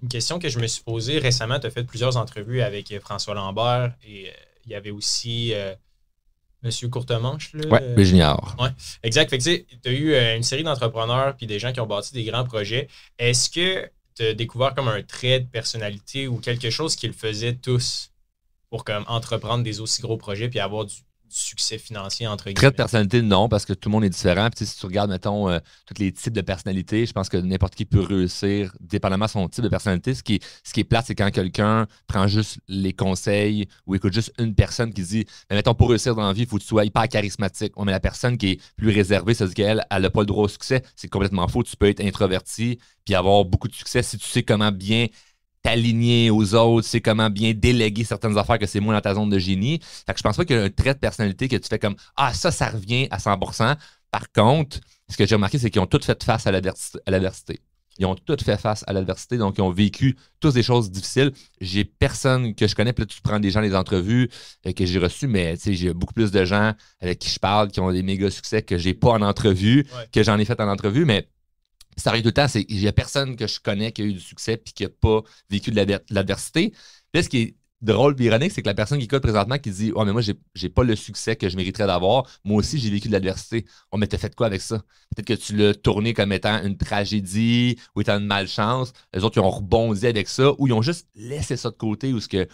une question que je me suis posée récemment. Tu as fait plusieurs entrevues avec François Lambert et il y avait aussi Monsieur Courtemanche. Là, Ouais, le junior. Ouais, exact. Fait que tu as eu une série d'entrepreneurs puis des gens qui ont bâti des grands projets. Est-ce que tu as découvert comme un trait de personnalité ou quelque chose qu'ils faisaient tous pour comme entreprendre des aussi gros projets puis avoir du succès financier, entre guillemets? Trait de personnalité, non, parce que tout le monde est différent. Puis, si tu regardes, mettons, tous les types de personnalités, je pense que n'importe qui peut réussir, dépendamment de son type de personnalité. Ce qui est plate, c'est quand quelqu'un prend juste les conseils ou écoute juste une personne qui dit, mais mettons, pour réussir dans la vie, il faut que tu sois hyper charismatique. Mais la personne qui est plus réservée, c'est qu'elle n'a pas le droit au succès. C'est complètement faux. Tu peux être introverti puis avoir beaucoup de succès si tu sais comment bien t'aligner aux autres, c'est comment bien déléguer certaines affaires que c'est moins dans ta zone de génie. Fait que je pense pas qu'il y a un trait de personnalité que tu fais comme « Ah, ça revient à 100%. » Par contre, ce que j'ai remarqué, c'est qu'ils ont tous fait face à l'adversité. Ils ont tous fait face à l'adversité, donc ils ont vécu tous des choses difficiles. J'ai personne que je connais, puis là, tu prends des gens, des entrevues que j'ai reçues, mais j'ai beaucoup plus de gens avec qui je parle qui ont des méga succès que j'ai pas en entrevue, que j'en ai fait en entrevue, mais ça arrive tout le temps, il n'y a personne que je connais qui a eu du succès et qui n'a pas vécu de l'adversité. Là, ce qui est drôle et ironique, c'est que la personne qui écoute présentement qui dit « Oh, mais moi, j'ai pas le succès que je mériterais d'avoir. Moi aussi, j'ai vécu de l'adversité. » Oh, mais t'as fait quoi avec ça? Peut-être que tu l'as tourné comme étant une tragédie ou étant une malchance. Les autres, ils ont rebondi avec ça ou ils ont juste laissé ça de côté ou ce que.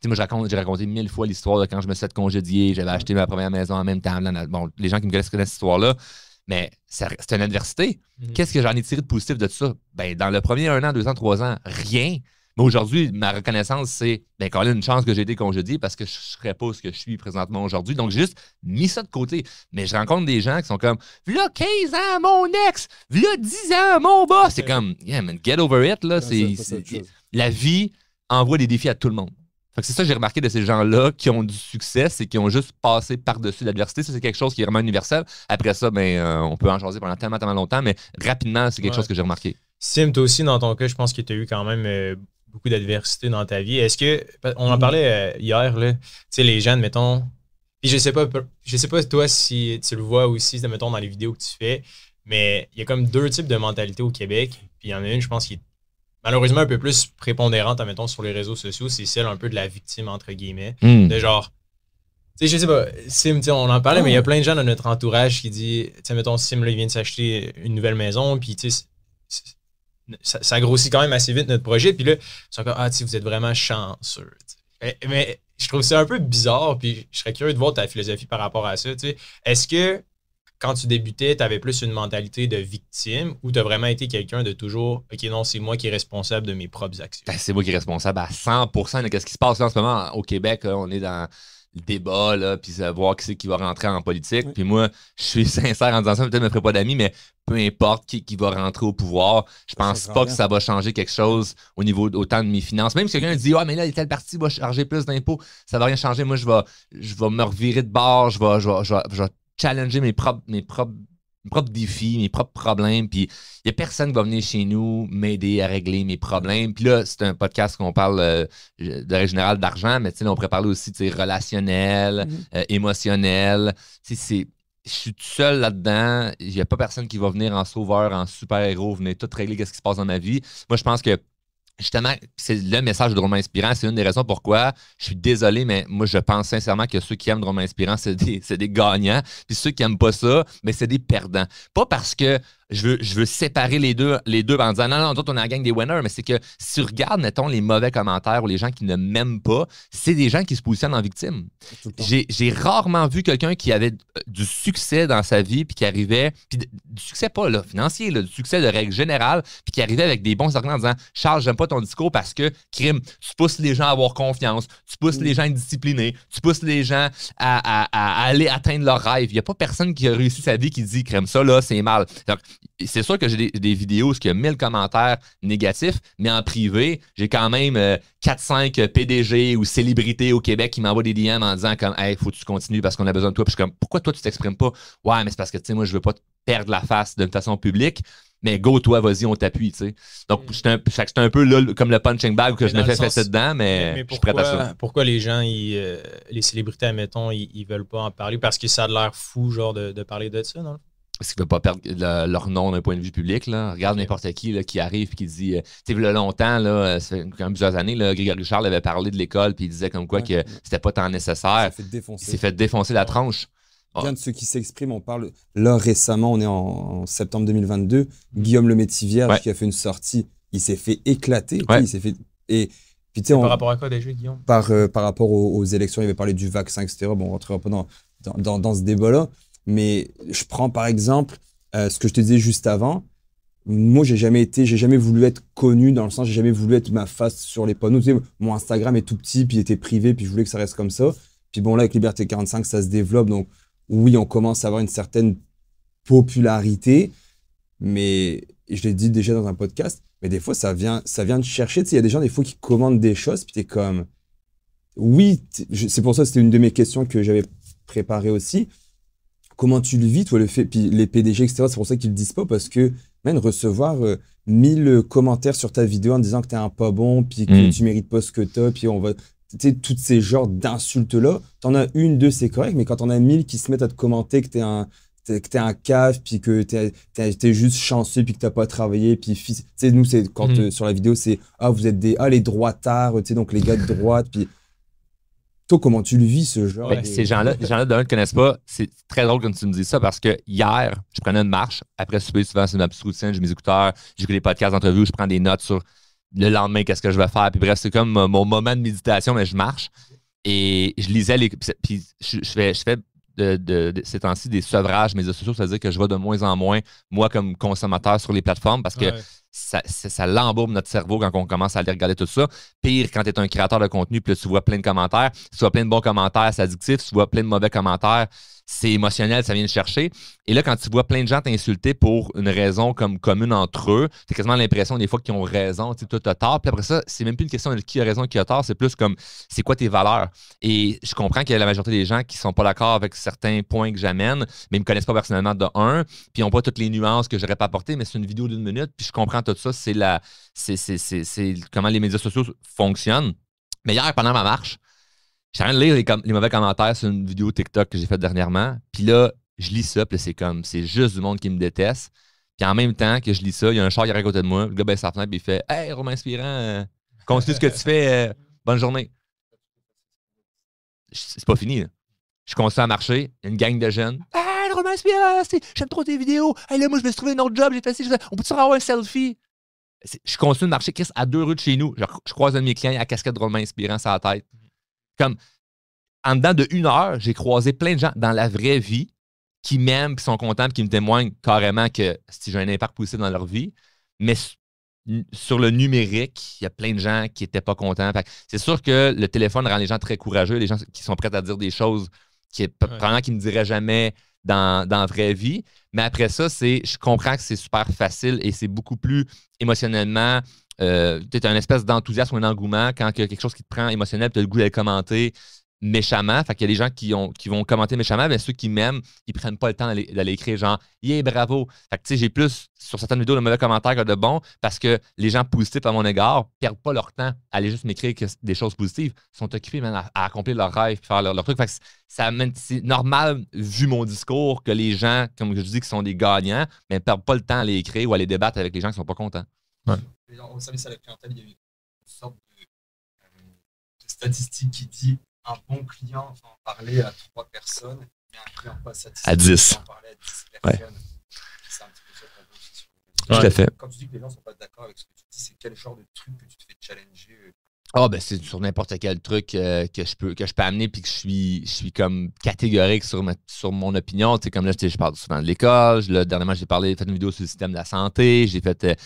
Moi, j'ai raconté 1000 fois l'histoire de quand je me suis fait congédier, j'avais acheté ma première maison en même temps. Bon, les gens qui me connaissent cette histoire-là. Mais c'est une adversité. Qu'est-ce que j'en ai tiré de positif de ça? Ben, dans le premier 1 an, 2 ans, 3 ans, rien. Mais aujourd'hui, ma reconnaissance, c'est quand même une chance que j'ai été congédié parce que je ne serais pas ce que je suis présentement aujourd'hui. Donc, j'ai juste mis ça de côté. Mais je rencontre des gens qui sont comme « V'là 15 ans, mon ex! V'là 10 ans, mon boss! » C'est comme « Yeah, man, get over it. » Là. La vie envoie des défis à tout le monde. Fait que c'est ça que j'ai remarqué de ces gens-là qui ont du succès, c'est qu'ils ont juste passé par-dessus l'adversité. Ça, c'est quelque chose qui est vraiment universel. Après ça, on peut en jaser pendant tellement longtemps, mais rapidement, c'est quelque chose que j'ai remarqué. Sim, toi aussi, dans ton cas, je pense que tu as eu quand même beaucoup d'adversité dans ta vie. Est-ce que, on en parlait hier, là, tu sais, les gens, mettons, puis je sais pas toi si tu le vois aussi, mettons, dans les vidéos que tu fais, mais il y a comme 2 types de mentalités au Québec, puis il y en a une, je pense, qui est malheureusement un peu plus prépondérante, admettons, sur les réseaux sociaux, c'est celle un peu de la victime, entre guillemets. De genre, tu sais, je sais pas, Sim, on en parlait, mais il y a plein de gens dans notre entourage qui disent, tu sais, mettons, Sim, là, il vient de s'acheter une nouvelle maison, puis tu sais, ça grossit quand même assez vite notre projet, puis là, ils sont comme, tu sais, vous êtes vraiment chanceux. Mais je trouve ça un peu bizarre, puis je serais curieux de voir ta philosophie par rapport à ça, tu sais. Est-ce que quand tu débutais, tu avais plus une mentalité de victime ou tu as vraiment été quelqu'un de toujours « OK, non, c'est moi qui est responsable de mes propres actions ». C'est moi qui est responsable à 100% de ce qui se passe là, en ce moment au Québec. Là, on est dans le débat, là, puis voir qui c'est qui va rentrer en politique. Puis moi, je suis sincère en disant ça, peut-être que je me ferai pas d'amis, mais peu importe qui va rentrer au pouvoir, je pense pas que ça va changer quelque chose au niveau autant de mes finances. Même si quelqu'un dit « Ah, mais là, tel parti va charger plus d'impôts », ça va rien changer. Moi, je vais me revirer de bord, je vais challenger mes propres défis, mes propres problèmes. Puis il n'y a personne qui va venir chez nous m'aider à régler mes problèmes. Puis là, c'est un podcast qu'on parle de règle générale d'argent, mais on pourrait parler aussi relationnel, émotionnel. Je suis tout seul là-dedans. Il n'y a pas personne qui va venir en sauveur, en super-héros, venir tout régler ce qui se passe dans ma vie. Moi, je pense que justement, c'est le message de Drôlement Inspirant. C'est une des raisons pourquoi je suis désolé, mais moi, je pense sincèrement que ceux qui aiment Drôlement Inspirant, c'est des gagnants. Puis ceux qui n'aiment pas ça, mais c'est des perdants. Pas parce que je veux séparer les deux en disant non, toi, on est la gang des winners, mais c'est que si tu regardes, mettons, les mauvais commentaires ou les gens qui ne m'aiment pas, c'est des gens qui se positionnent en victime. J'ai rarement vu quelqu'un qui avait du succès dans sa vie, puis qui arrivait, puis du succès pas là, financier, là, du succès de règle générale, puis qui arrivait avec des bons arguments en disant Charles, j'aime pas ton discours parce que, crime, tu pousses les gens à avoir confiance, tu pousses les gens à être disciplinés, tu pousses les gens à aller atteindre leurs rêves. Il n'y a pas personne qui a réussi sa vie qui dit crime, ça là, c'est mal. Donc, c'est sûr que j'ai des vidéos où il y a 1000 commentaires négatifs, mais en privé, j'ai quand même 4-5 PDG ou célébrités au Québec qui m'envoient des DM en disant comme hey, faut que tu continues parce qu'on a besoin de toi. Puis je suis comme pourquoi toi tu t'exprimes pas? Ouais, mais c'est parce que tu sais, moi, je veux pas te perdre la face d'une façon publique. Mais go, toi, vas-y, on t'appuie, tu sais. Donc, c'est un peu là, comme le punching bag que je me fais fesser dedans, mais je suis prêt à ça. Pourquoi les gens, les célébrités, admettons, ils veulent pas en parler? Parce que ça a l'air fou, genre, de parler de ça, non? parce qu'ils ne veulent pas perdre leur nom d'un point de vue public. Là. Regarde n'importe qui là, qui arrive et qui dit. Tu sais, il y a longtemps, là, ça fait quand même plusieurs années, là, Grégory Charles avait parlé de l'école puis il disait comme quoi que c'était pas tant nécessaire. Il s'est fait défoncer la tronche. Bien de ceux qui s'expriment, on parle. Là, récemment, on est en septembre 2022. Guillaume Lemaitre-Vierge qui a fait une sortie, il s'est fait éclater. Il s'est fait. Et puis, par rapport à quoi déjà, Guillaume? Par rapport aux élections, il avait parlé du vaccin, etc. Bon, on rentrera pas dans ce débat-là. Mais je prends par exemple ce que je te disais juste avant. Moi, j'ai jamais voulu être connu dans le sens, j'ai jamais voulu être ma face sur les panneaux. Tu sais, mon Instagram est tout petit, puis il était privé, puis je voulais que ça reste comme ça. Puis bon, là, avec Liberté 45, ça se développe. Donc, oui, on commence à avoir une certaine popularité. Mais je l'ai dit déjà dans un podcast, mais des fois, ça vient te chercher. Tu sais, il y a des gens, des fois, qui commandent des choses, puis t'es comme... Oui, c'est pour ça que c'était une de mes questions que j'avais préparées aussi. Comment tu le vis, toi, le fait, puis les PDG, etc., c'est pour ça qu'ils le disent pas, parce que, même recevoir 1000 commentaires sur ta vidéo en disant que t'es un pas bon, puis que tu mérites pas ce que t'as, puis on va, tu sais, tous ces genres d'insultes-là, t'en as une, deux, c'est correct, mais quand t'en as 1000 qui se mettent à te commenter que t'es un cave, puis que t'es juste chanceux, puis que t'as pas travaillé, puis, tu sais, nous, c'est quand sur la vidéo, c'est, vous êtes les droitards, tu sais, donc les gars de droite, puis... Toi, comment tu le vis, ce genre? Ces gens-là, d'un, ne connaissent pas. C'est très drôle quand tu me dis ça parce que hier, je prenais une marche. Après souper, souvent, c'est ma petite routine. J'ai mes écouteurs, j'écoute des podcasts d'entrevue, je prends des notes sur le lendemain, qu'est-ce que je vais faire. Puis bref, c'est comme mon moment de méditation, mais je marche. Et je lisais les. Puis je fais ces temps-ci des sevrages médias sociaux, c'est-à-dire que je vais de moins en moins, moi, comme consommateur sur les plateformes parce que ça l'embourbe notre cerveau quand on commence à aller regarder tout ça. Pire, quand tu es un créateur de contenu, puis là, tu vois plein de commentaires. Si tu vois plein de bons commentaires, c'est addictif. Si tu vois plein de mauvais commentaires, c'est émotionnel, ça vient te chercher. Et là, quand tu vois plein de gens t'insulter pour une raison comme commune entre eux, tu as quasiment l'impression des fois qu'ils ont raison, tu sais, toi, tu as tort. Puis après ça, c'est même plus une question de qui a raison, qui a tort, c'est plus comme c'est quoi tes valeurs. Et je comprends qu'il y a la majorité des gens qui sont pas d'accord avec certains points que j'amène, mais ils me connaissent pas personnellement de un, puis ils n'ont pas toutes les nuances que j'aurais pas apportées, mais c'est une vidéo d'1 minute, puis je comprends tout ça, c'est comment les médias sociaux fonctionnent. Mais hier, pendant ma marche, j'étais en train de lire les mauvais commentaires sur une vidéo TikTok que j'ai faite dernièrement. Puis là, je lis ça, puis c'est juste du monde qui me déteste. Puis en même temps que je lis ça, il y a un char qui est à côté de moi. Le gars baisse sa fenêtre, puis il fait « Hey, Romain Inspirant, continue ce que tu fais, bonne journée. » C'est pas fini, là. Je continue à marcher, une gang de jeunes. « Hey, Romain Inspirant, j'aime trop tes vidéos. Hey, là, moi, je me suis trouvé un autre job, j'ai fait ci, on peut-tu avoir un selfie? » Je continue de marcher, Chris, à 2 rues de chez nous. Je croise un de mes clients, il a la casquette de Romain Inspirant sur la tête. Comme, en dedans de 1 heure, j'ai croisé plein de gens dans la vraie vie qui m'aiment, qui sont contents, qui me témoignent carrément que si j'ai un impact positif dans leur vie. Mais sur le numérique, il y a plein de gens qui n'étaient pas contents. C'est sûr que le téléphone rend les gens très courageux, les gens qui sont prêts à dire des choses probablement qu'ils ne diraient jamais dans la vraie vie. Mais après ça, je comprends que c'est super facile et c'est beaucoup plus émotionnellement. Tu as une espèce d'enthousiasme ou un engouement quand il y a quelque chose qui te prend émotionnel, tu as le goût d'aller commenter méchamment. Fait qu'il y a des gens qui vont commenter méchamment, mais ceux qui m'aiment, ils prennent pas le temps d'aller écrire genre « Yeah, bravo ». Fait que tu sais, j'ai plus sur certaines vidéos de mauvais commentaires que de bons parce que les gens positifs à mon égard perdent pas leur temps à aller juste m'écrire des choses positives. Ils sont occupés même à accomplir leurs rêves et faire leur truc. Fait que c'est normal, vu mon discours, que les gens, comme je dis, qui sont des gagnants, mais ne perdent pas le temps à aller écrire ou à aller débattre avec les gens qui sont pas contents. Ouais. Au service à la clientèle, il y a une sorte de statistique qui dit un bon client va en parler à 3 personnes, mais un client pas satisfait à 10. va en parler à 10 personnes. Ouais. C'est un petit peu ça qu'on veut aussi. Tout à fait. Quand tu dis que les gens ne sont pas d'accord avec ce que tu dis, c'est quel genre de truc que tu te fais challenger? C'est sur n'importe quel truc que je peux amener puis que je suis comme catégorique sur mon opinion. Tu sais, comme là, je parle souvent de l'école. Dernièrement, j'ai fait une vidéo sur le système de la santé. J'ai fait.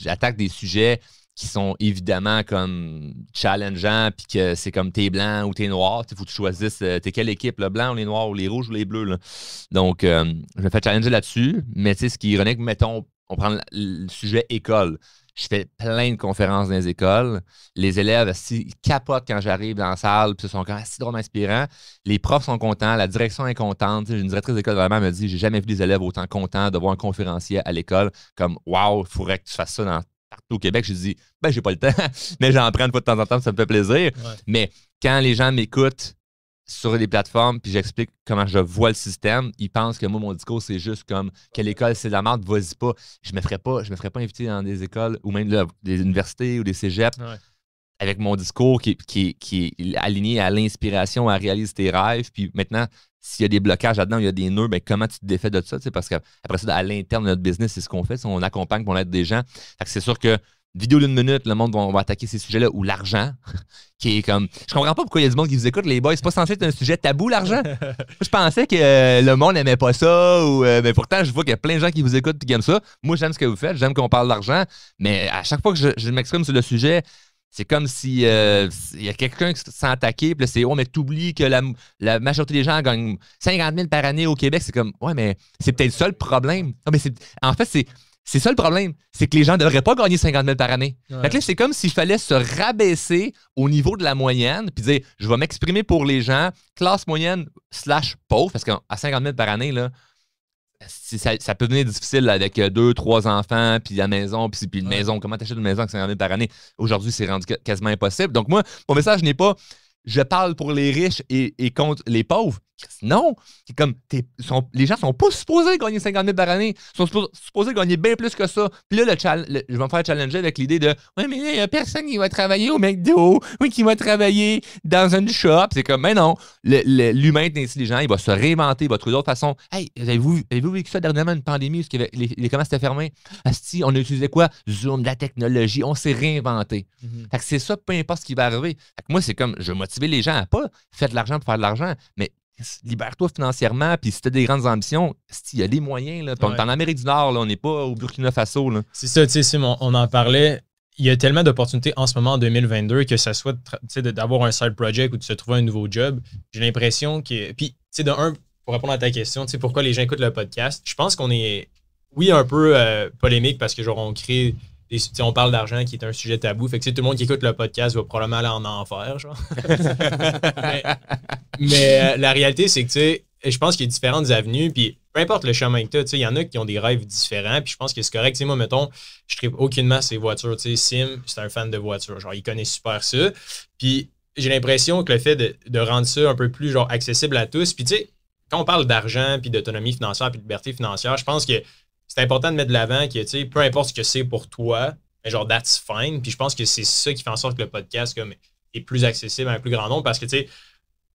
J'attaque des sujets qui sont évidemment comme challengeants puis que c'est comme t'es blanc ou t'es noir. Il faut que tu choisisses t'es quelle équipe, le blanc ou les noirs ou les rouges ou les bleus. Là. Donc, je me fais challenger là-dessus. Mais tu sais, ce qui est ironique, mettons, on prend le sujet école. Je fais plein de conférences dans les écoles. Les élèves, ils capotent quand j'arrive dans la salle, puis ils sont quand si drôlement inspirants. Les profs sont contents, la direction est contente. J'ai une directrice d'école vraiment me dit j'ai jamais vu des élèves autant contents de voir un conférencier à l'école. Comme waouh, il faudrait que tu fasses ça partout au Québec. J'ai dit j'ai pas le temps, mais j'en prends une fois de temps en temps, ça me fait plaisir. Ouais. Mais quand les gens m'écoutent, sur les plateformes, puis j'explique comment je vois le système, ils pensent que moi, mon discours, c'est juste comme que l'école, c'est de la merde, vas-y pas. Je me ferais pas inviter dans des écoles ou même là, des universités ou des cégeps avec mon discours qui est aligné à l'inspiration, à réaliser tes rêves. Puis maintenant, s'il y a des blocages là-dedans, il y a des nœuds, ben comment tu te défais de ça? Parce qu'après ça, à l'interne de notre business, c'est ce qu'on fait. On accompagne pour aide des gens. Fait que c'est sûr que vidéo d'une minute, le monde va attaquer ces sujets-là, ou l'argent, qui est comme... Je comprends pas pourquoi il y a du monde qui vous écoute, les boys. C'est pas censé être un sujet tabou, l'argent. Je pensais que le monde n'aimait pas ça, mais pourtant, je vois qu'il y a plein de gens qui vous écoutent et qui aiment ça. Moi, j'aime ce que vous faites, j'aime qu'on parle d'argent, mais à chaque fois que je m'exprime sur le sujet, c'est comme si il y a quelqu'un qui se sent attaqué, puis là, c'est « Oh, mais t'oublies que la majorité des gens gagnent 50 000 par année au Québec. » C'est comme « Ouais, mais c'est peut-être ça le problème. » Non, mais en fait, c'est ça le problème. C'est que les gens ne devraient pas gagner 50 000 par année. Ouais. Fait que là, c'est comme s'il fallait se rabaisser au niveau de la moyenne, puis dire « Je vais m'exprimer pour les gens, classe moyenne / pauvre, parce qu'à 50 000 par année, là, ça peut devenir difficile là, avec 2, 3 enfants, puis la maison, puis une maison. Comment t'achètes une maison avec 50 000 par année? Aujourd'hui, c'est rendu quasiment impossible. Donc moi, mon message n'est pas « Je parle pour les riches et contre les pauvres ». Non, c'est comme les gens sont pas supposés gagner 50 000 par année. Ils sont supposés gagner bien plus que ça. Puis là, je vais me faire challenger avec l'idée de « Ouais, mais là, il n'y a personne qui va travailler au McDo, oui, qui va travailler dans une shop. » C'est comme « Mais non, l'humain est intelligent, il va se réinventer, il va trouver d'autres façons. » Hey, avez-vous vécu ça dernièrement, une pandémie, où les commerces étaient fermés? Asti, on a utilisé quoi? Zoom, de la technologie, on s'est réinventé. Fait que c'est ça, peu importe ce qui va arriver. Fait que moi, c'est comme, je veux motiver les gens à pas faire de l'argent pour faire de l'argent, mais libère-toi financièrement, puis si tu as des grandes ambitions, il y a des moyens. Là. On est en Amérique du Nord, là, on n'est pas au Burkina Faso. Là. C'est ça, tu sais, Sim, on en parlait. Il y a tellement d'opportunités en ce moment, en 2022, que ça soit d'avoir un side project ou de se trouver un nouveau job. J'ai l'impression que... Puis, tu sais, pour répondre à ta question, tu sais, pourquoi les gens écoutent le podcast, je pense qu'on est, oui, un peu polémique parce que, genre, on crée... on parle d'argent qui est un sujet tabou. Fait que tout le monde qui écoute le podcast va probablement aller en enfer, genre. mais la réalité, c'est que, tu sais, je pense qu'il y a différentes avenues. Puis peu importe le chemin que tu as, tu sais, il y en a qui ont des rêves différents. Puis je pense que c'est correct. Tu sais, moi, mettons, je tripe aucunement ces voitures. Tu sais, Sim, c'est un fan de voitures. Genre, il connaît super ça. Puis j'ai l'impression que le fait de rendre ça un peu plus, genre, accessible à tous. Puis tu sais, quand on parle d'argent, puis d'autonomie financière, puis de liberté financière, je pense que c'est important de mettre de l'avant que, tu sais, peu importe ce que c'est pour toi, mais genre, that's fine. Puis je pense que c'est ça qui fait en sorte que le podcast comme, est plus accessible à un plus grand nombre parce que, tu sais,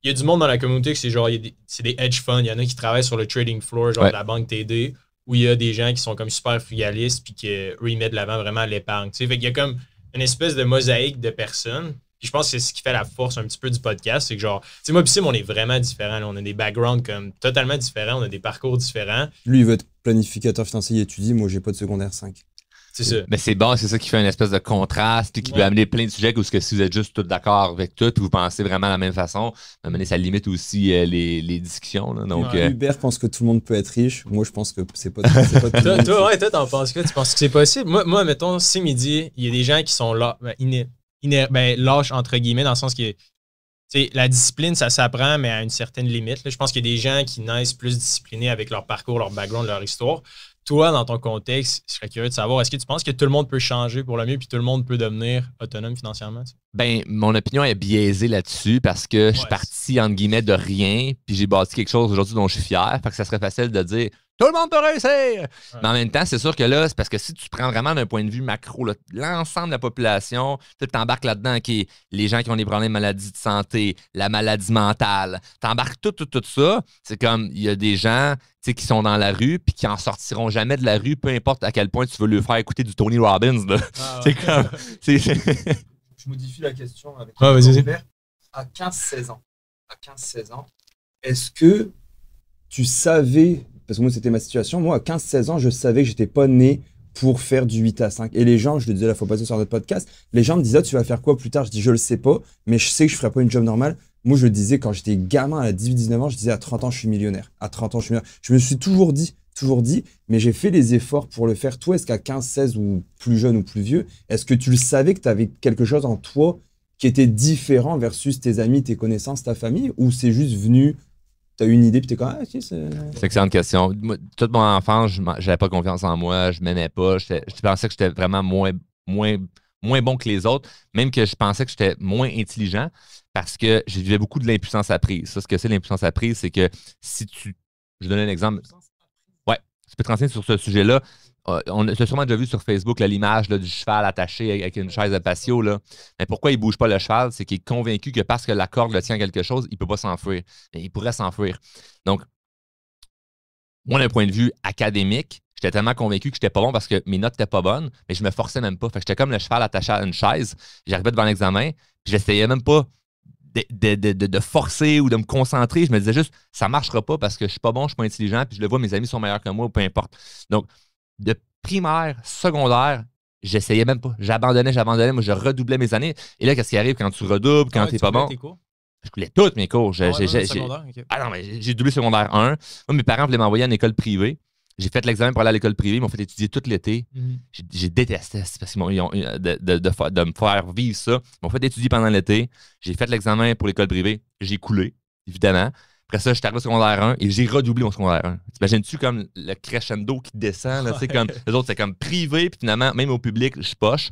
il y a du monde dans la communauté que c'est genre, c'est des hedge funds. Il y en a qui travaillent sur le trading floor, genre de la banque TD, où il y a des gens qui sont comme super frugalistes puis qu'eux, ils mettent de l'avant vraiment l'épargne. Tu sais, fait qu'il y a comme une espèce de mosaïque de personnes. Puis je pense que c'est ce qui fait la force un petit peu du podcast. C'est que genre, tu sais, moi, pis Sim, on est vraiment différents. Là. On a des backgrounds comme totalement différents. On a des parcours différents. Lui, il veut être planificateur financier, il étudie. Moi, j'ai pas de secondaire 5. C'est ça. Mais c'est bon, c'est ça qui fait une espèce de contraste puis qui peut amener plein de sujets où si vous êtes juste tous d'accord avec tout puis vous pensez vraiment de la même façon, ça limite aussi les discussions. Là, donc, Hubert pense que tout le monde peut être riche. Moi, je pense que c'est pas toi, t'en penses quoi? Tu penses que c'est possible? Moi, mettons, c'est midi, il y a des gens qui sont là, lâches, entre guillemets, dans le sens que la discipline, ça s'apprend, mais à une certaine limite. Là. Je pense qu'il y a des gens qui naissent plus disciplinés avec leur parcours, leur background, leur histoire. Toi, dans ton contexte, je serais curieux de savoir, est-ce que tu penses que tout le monde peut changer pour le mieux puis tout le monde peut devenir autonome financièrement? Ben, mon opinion est biaisée là-dessus parce que je suis parti, entre guillemets, de rien puis j'ai bâti quelque chose aujourd'hui dont je suis fier. Fait que ça serait facile de dire tout le monde peut réussir! Ouais. Mais en même temps, c'est sûr que là, c'est parce que si tu prends vraiment d'un point de vue macro, l'ensemble de la population, tu t'embarques là-dedans qui est les gens qui ont des problèmes de maladie de santé, la maladie mentale, t'embarques tout ça. C'est comme, il y a des gens qui sont dans la rue puis qui en sortiront jamais de la rue, peu importe à quel point tu veux leur faire écouter du Tony Robbins. Là. C'est comme... Je modifie la question avec vas-y. À 15-16 ans, est-ce que tu savais... Parce que moi, c'était ma situation. Moi, à 15-16 ans, je savais que j'étais pas né pour faire du 8 à 5. Et les gens, je le disais la fois passée sur notre podcast, les gens me disaient, tu vas faire quoi plus tard? Je dis, je le sais pas, mais je sais que je ferai pas une job normale. Moi, je le disais quand j'étais gamin, à 18-19 ans, je disais, à 30 ans, je suis millionnaire. À 30 ans, je suis millionnaire. Je me suis toujours dit, mais j'ai fait les efforts pour le faire. Toi, est-ce qu'à 15-16 ou plus jeune ou plus vieux, est-ce que tu le savais que tu avais quelque chose en toi qui était différent versus tes amis, tes connaissances, ta famille, ou c'est juste venu... T'as eu une idée puis t'es comme ok, c'est... C'est une excellente question. Moi, toute mon enfance, j'avais pas confiance en moi, je m'aimais pas. Je pensais que j'étais vraiment moins moins bon que les autres, même que je pensais que j'étais moins intelligent parce que je vivais beaucoup de l'impuissance apprise. Ça, ce que c'est l'impuissance apprise, c'est que si tu... Je donne un exemple. Ouais, tu peux te renseigner sur ce sujet-là. On a sûrement déjà vu sur Facebook l'image du cheval attaché avec une chaise à patio. Là. Mais pourquoi il ne bouge pas le cheval? C'est qu'il est convaincu que parce que la corde le tient à quelque chose, il ne peut pas s'enfuir. Mais il pourrait s'enfuir. Donc, moi, d'un point de vue académique, j'étais tellement convaincu que je n'étais pas bon parce que mes notes n'étaient pas bonnes, mais je me forçais même pas. Fait que j'étais comme le cheval attaché à une chaise. J'arrivais devant l'examen, puis j'essayais même pas de forcer ou de me concentrer. Je me disais juste, ça ne marchera pas parce que je ne suis pas bon, je ne suis pas intelligent, puis je le vois, mes amis sont meilleurs que moi, ou peu importe. Donc, de primaire, secondaire, j'essayais même pas. J'abandonnais. Moi, je redoublais mes années. Et là, qu'est-ce qui arrive quand tu redoubles, quand tu n'es pas bon? Je voulais toutes mes cours. Ah non, mais j'ai doublé secondaire 1. Moi, mes parents voulaient m'envoyer en école privée. J'ai fait l'examen pour aller à l'école privée. Ils m'ont fait étudier tout l'été. J'ai détesté parce qu'ils de me faire vivre ça. Ils m'ont fait étudier pendant l'été. J'ai fait l'examen pour l'école privée. J'ai coulé, évidemment. Après ça, je suis arrivé au secondaire 1 et j'ai redoublé mon secondaire 1. T'imagines-tu comme le crescendo qui descend? Là, comme, les autres, c'est comme privé, puis finalement, même au public, je poche.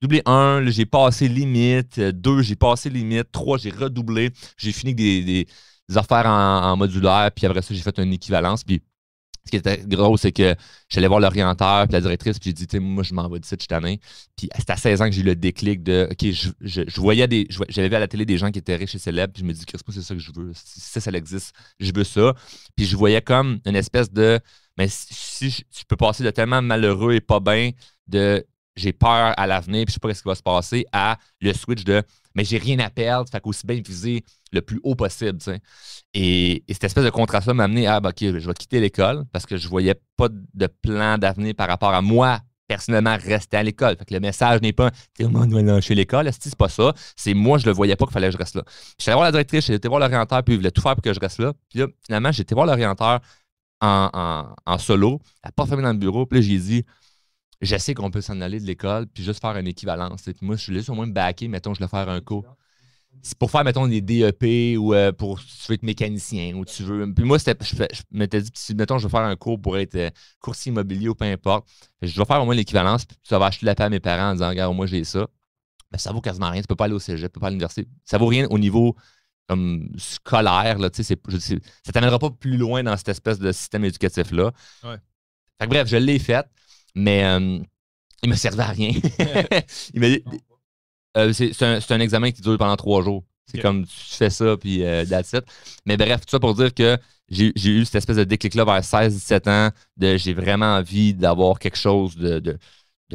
Doublé 1, j'ai passé limite. 2, j'ai passé limite. 3, j'ai redoublé. J'ai fini des affaires en modulaire, puis après ça, j'ai fait une équivalence. Puis ce qui était gros, c'est que j'allais voir l'orienteur puis la directrice, puis j'ai dit, moi, je m'en vais d'ici cette année. Puis c'était à 16 ans que j'ai eu le déclic de, OK, je voyais j'avais vu à la télé des gens qui étaient riches et célèbres, puis je me dis, Chris, moi, c'est ça que je veux. Si ça existe, je veux ça. Puis je voyais comme une espèce de, mais si je peux passer de tellement malheureux et pas bien, de j'ai peur à l'avenir, puis je sais pas ce qui va se passer, à le switch de, mais j'ai rien à perdre, fait qu'aussi bien viser le plus haut possible, tu sais. Et cette espèce de contraste-là m'a amené à, OK, je vais quitter l'école parce que je voyais pas de plan d'avenir par rapport à moi, personnellement, rester à l'école. Fait que le message n'est pas, tout le monde doit lâcher l'école, c'est pas ça. C'est moi, je le voyais pas qu'il fallait que je reste là. Je suis allé voir la directrice, j'ai été voir l'orienteur, puis il voulait tout faire pour que je reste là. Puis là, finalement, j'ai été voir l'orienteur en solo. Elle n'a pas fermé dans le bureau, puis là, j'ai dit, je sais qu'on peut s'en aller de l'école puis juste faire une équivalence. Puis moi, je suis là, au moins me backer, mettons, je vais faire un cours. C'est pour faire, mettons, des DEP ou pour si tu veux être mécanicien ou tu veux. Puis moi, je m'étais dit, mettons, je vais faire un cours pour être courtier immobilier ou peu importe. Je vais faire au moins l'équivalence, puis ça va acheter la paix à mes parents en disant, regarde, moi, j'ai ça. Mais ça vaut quasiment rien. Tu peux pas aller au cégep, tu peux pas aller à l'université. Ça vaut rien au niveau comme scolaire. Là, ça ne t'amènera pas plus loin dans cette espèce de système éducatif-là. Ouais. Fait que bref, je l'ai fait. Mais il me servait à rien. Il m'a dit, c'est un examen qui dure pendant 3 jours. C'est comme tu fais ça, puis that's it. Mais bref, tout ça pour dire que j'ai eu cette espèce de déclic-là vers 16-17 ans, j'ai vraiment envie d'avoir quelque chose de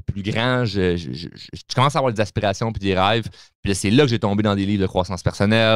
plus grand. Je commence à avoir des aspirations puis des rêves. Puis c'est là que j'ai tombé dans des livres de croissance personnelle.